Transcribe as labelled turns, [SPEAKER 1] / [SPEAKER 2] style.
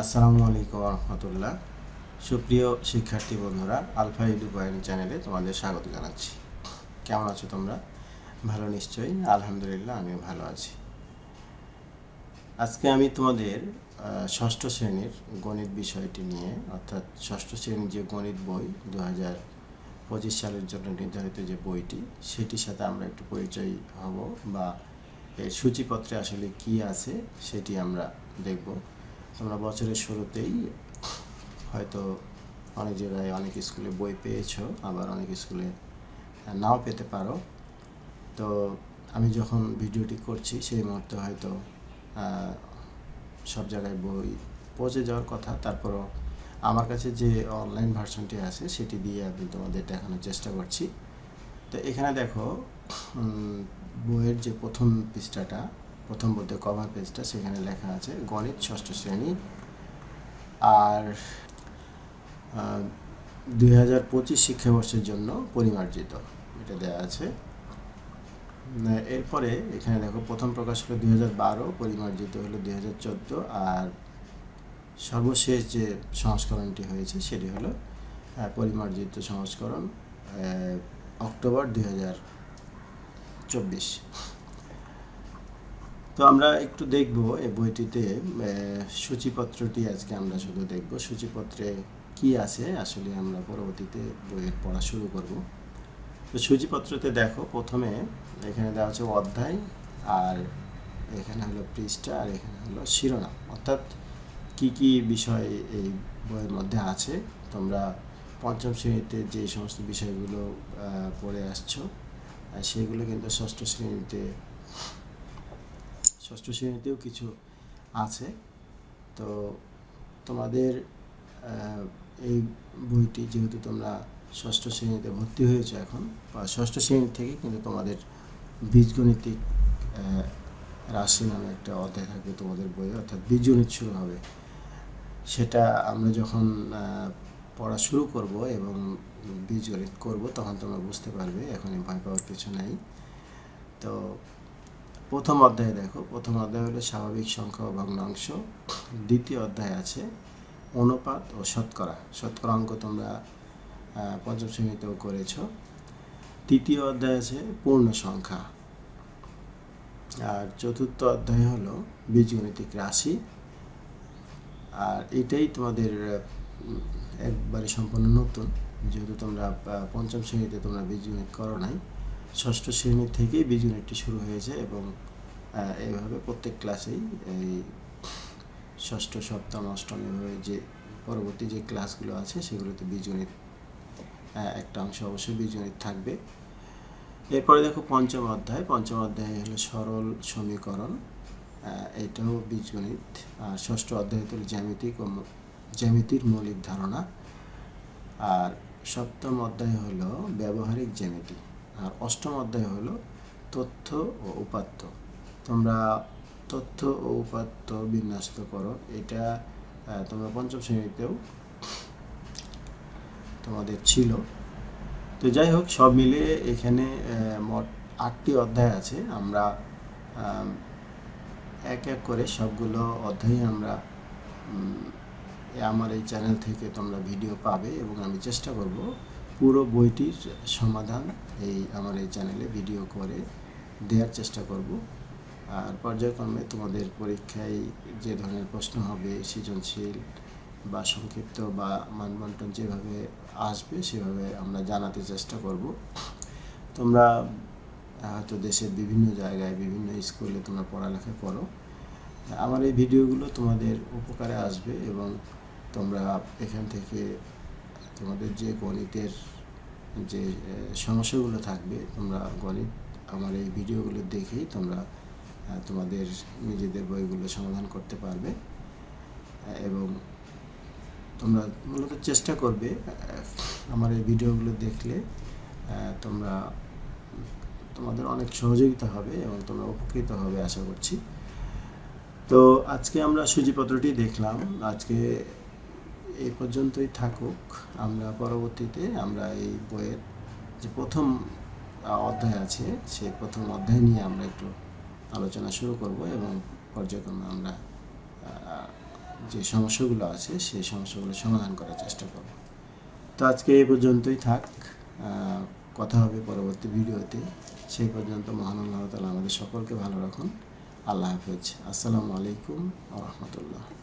[SPEAKER 1] আসসালামু আলাইকুম রহমতুল্লাহ। সুপ্রিয় শিক্ষার্থী বন্ধুরা, আলফা এডু পয়েন্ট চ্যানেলে তোমাদের স্বাগত জানাচ্ছি। কেমন আছো তোমরা? ভালো নিশ্চয়ই। আলহামদুলিল্লাহ, আমিও ভালো আছি। আজকে আমি তোমাদের ষষ্ঠ শ্রেণীর গণিত বিষয়টি নিয়ে, অর্থাৎ ষষ্ঠ শ্রেণীর যে গণিত বই 2025 সালের জন্য নির্ধারিত যে বইটি, সেটির সাথে আমরা একটু পরিচয় হব, বা এর সূচিপত্রে আসলে কি আছে সেটি আমরা দেখব। তোমরা বছরের শুরুতেই হয়তো অনেক জায়গায় অনেক স্কুলে বই পেয়েছো, আবার অনেক স্কুলে নাও পেতে পারো। তো আমি যখন ভিডিওটি করছি সেই মুহূর্তে হয়তো সব জায়গায় বই পৌঁছে যাওয়ার কথা, তারপরও আমার কাছে যে অনলাইন ভার্সনটি আছে সেটি দিয়ে আমি তোমাদের দেখানোর চেষ্টা করছি। তো এখানে দেখো, বইয়ের যে প্রথম পৃষ্ঠাটা, প্রথম বলতে কভার পেজটা, সেখানে লেখা আছে গণিত ষষ্ঠ শ্রেণী। আর 2025 শিক্ষাবর্ষের জন্য পরিমার্জিত, এটা দেওয়া আছে। এরপরে এখানে দেখো, প্রথম প্রকাশ হলো 2012, পরিমার্জিত হলো 2014, আর সর্বশেষ যে সংস্করণটি হয়েছে সেটি হলো পরিমার্জিত সংস্করণ অক্টোবর 2024। তো আমরা একটু দেখব এই বইটিতে সূচিপত্রটি। আজকে আমরা শুধু দেখব সূচিপত্রে কি আছে, আসলে আমরা পরবর্তীতে বইয়ের পড়া শুরু করব। তো সূচিপত্রতে দেখো, প্রথমে এখানে দেওয়া আছে অধ্যায়, আর এখানে হলো পৃষ্ঠা, আর এখানে হলো শিরোনাম, অর্থাৎ কি কি বিষয় এই বইয়ের মধ্যে আছে। তোমরা পঞ্চম শ্রেণীতে যে সমস্ত বিষয়গুলো পড়ে আসছো, সেগুলো কিন্তু ষষ্ঠ শ্রেণীতেও কিছু আছে। তো তোমাদের এই বইটি, যেহেতু তোমরা ষষ্ঠ শ্রেণীতে ভর্তি হয়েছে এখন, বা ষষ্ঠ শ্রেণী থেকে কিন্তু তোমাদের বীজগণিতিক রাশি নামে একটা অধ্যায় থাকবে তোমাদের বইয়ে, অর্থাৎ বীজগণিত শুরু হবে। সেটা আমরা যখন পড়া শুরু করব এবং বীজগণিত করব, তখন তোমরা বুঝতে পারবে, এখনই ভয় পাওয়ার কিছু নাই। তো প্রথম অধ্যায়ে দেখো, প্রথম অধ্যায় হলো স্বাভাবিক সংখ্যা ও ভগ্নাংশ। দ্বিতীয় অধ্যায় আছে অনুপাত ও শতকরা। শতকরা অঙ্ক তোমরা পঞ্চম শ্রেণীতেও করেছো। তৃতীয় অধ্যায় আছে পূর্ণ সংখ্যা। আর চতুর্থ অধ্যায় হলো বীজগণিতিক রাশি। আর এটাই তোমাদের একবারে সম্পূর্ণ নতুন, যেহেতু তোমরা পঞ্চম শ্রেণীতে তোমরা বীজগণিত করো নাই। ষষ্ঠ শ্রেণী থেকেই বীজগণিতটি শুরু হয়েছে, এবং এইভাবে প্রত্যেক ক্লাসেই এই ষষ্ঠ, সপ্তম, অষ্টম, এভাবে যে পরবর্তী যে ক্লাসগুলো আছে সেগুলোতে বীজগণিত একটা অংশ অবশ্যই বীজগণিত থাকবে। এরপরে দেখো পঞ্চম অধ্যায়। পঞ্চম অধ্যায় হলো সরল সমীকরণ, এটাও বীজগণিত। আর ষষ্ঠ অধ্যায় হলো জ্যামিতির মৌলিক ধারণা। আর সপ্তম অধ্যায় হলো ব্যবহারিক জ্যামিতি। আর অষ্টম অধ্যায় হলো তথ্য ও উপাত্ত। তোমরা তথ্য ও উপাত্ত বিন্যস্ত করো, এটা তোমরা পঞ্চম শ্রেণীতেও তোমাদের ছিল। তো যাই হোক, সব মিলিয়ে এখানে মোট 8টি অধ্যায় আছে। আমরা এক এক করে সবগুলো অধ্যায় আমরা আমার এই চ্যানেল থেকে তোমরা ভিডিও পাবে, এবং আমি চেষ্টা করব পুরো বইটির সমাধান আমার এই চ্যানেলে ভিডিও করে দেওয়ার চেষ্টা করব। আর পর্যায়ক্রমে তোমাদের পরীক্ষায় যে ধরনের প্রশ্ন হবে, সৃজনশীল বা সংক্ষিপ্ত বা মানবন্টন যেভাবে আসবে সেভাবে আমরা জানাতে চেষ্টা করব। তোমরা হয়তো দেশের বিভিন্ন জায়গায় বিভিন্ন স্কুলে তোমরা পড়ালেখা করো, আমার এই ভিডিওগুলো তোমাদের উপকারে আসবে, এবং তোমরা এখান থেকে তোমাদের যে গণিতের যে সমস্যাগুলো থাকবে, তোমরা গণিত আমার এই ভিডিওগুলো দেখেই তোমরা তোমাদের নিজেদের বইগুলো সমাধান করতে পারবে। এবং তোমরা মূলত চেষ্টা করবে আমার এই ভিডিওগুলো দেখলে তোমাদের অনেক সহযোগিতা হবে এবং তোমরা উপকৃত হবে আশা করছি। তো আজকে আমরা সূচিপত্রটি দেখলাম। আজকে এই পর্যন্তই থাকুক। আমরা পরবর্তীতে এই বইয়ের যে প্রথম অধ্যায় আছে, সেই প্রথম অধ্যায় নিয়ে আমরা একটু আলোচনা শুরু করব, এবং পর্যায়ক্রমে আমরা যে সমস্যাগুলো আছে সেই সমস্যাগুলো সমাধান করার চেষ্টা করব। তো আজকে এই পর্যন্তই থাক, কথা হবে পরবর্তী ভিডিওতে। সেই পর্যন্ত মহান আল্লাহ তাআলা আমাদের সকলকে ভালো রাখুন। আল্লাহ হাফেজ। আসসালামু আলাইকুম ওয়া রাহমাতুল্লাহ।